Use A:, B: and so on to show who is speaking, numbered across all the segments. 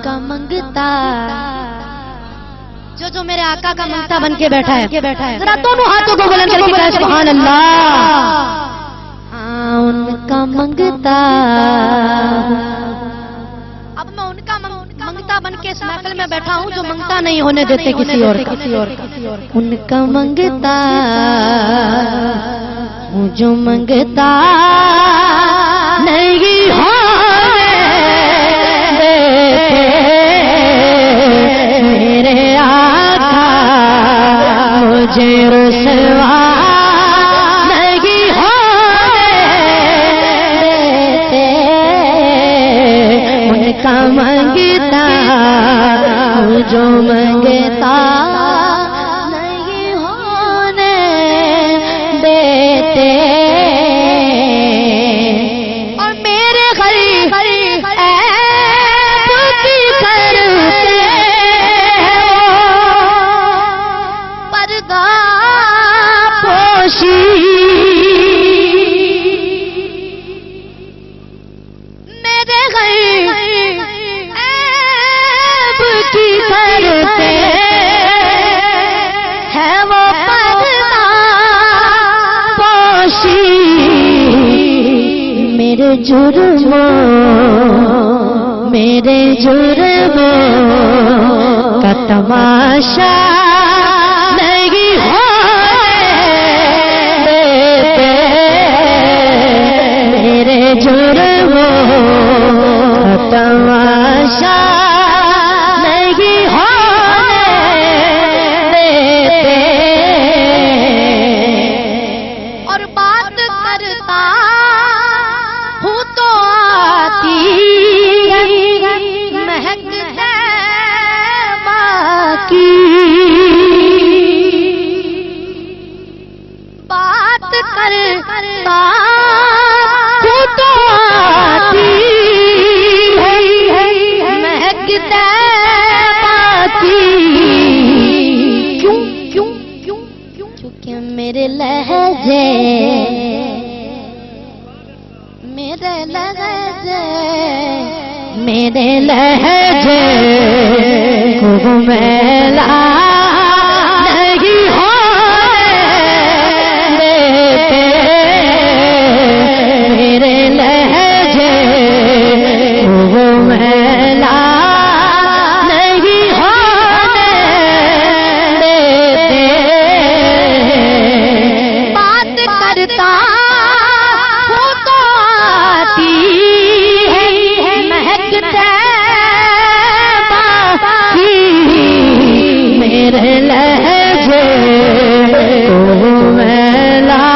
A: उनका मंगता, जो जो मेरे आका का मंगता बन के बैठा है, जरा दोनों हाथों को बुलंद करके कहे सुभान अल्लाह। हाँ उनका मंगता, अब मैं उनका मंगता बन के इस महफिल में बैठा हूँ जो मंगता नहीं होने देते किसी और का। उनका मंगता हूँ जो मंगता नहीं होने देते मेरे आका, मुझे रुसवा नहीं होने देते। उनका मंगता जो मंगता नहीं होने देते। और मेरे गरीब ऐब की करते पर्दा पोशी, मेरे गरीब ऐब की करते है वो पर्दा पोशी। मेरे जुर्मों का तमाशा नहीं होने देते। मेरे जुर्मों का तमाशा नहीं होने देते। और बात करता हूँ तो आती महक बाकी, बात करता हूँ तो आती महक बाकी। क्यों क्यों क्यों क्यों? क्योंकि मेरे लहजे को मेला नहीं होने देते। मेरे लहजे को मेला नहीं होने देते। बात करता हूँ तो आती मेरे लहजे को मेला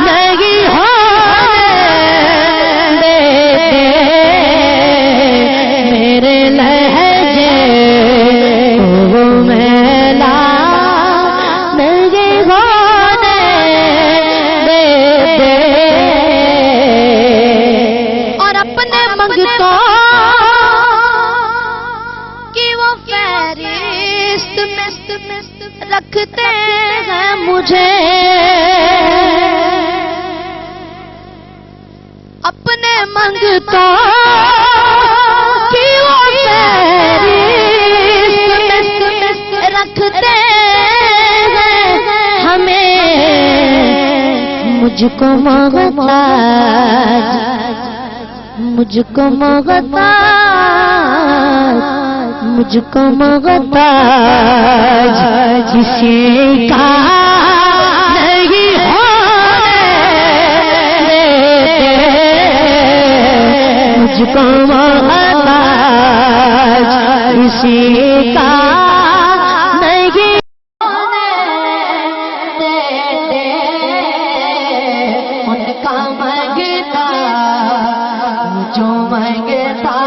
A: नहीं होने देते। मेरे लहजे को मेला नहीं होने देते। और अपने मंगतों रखते हैं मुझे, अपने मंगतों की वो फहरिस्त रखते हैं हमें। मुझको मोहताज किसी का नहीं होने देते। मुझको मोहताज किसी का नहीं होने देते। उनका मंगता जो मंगता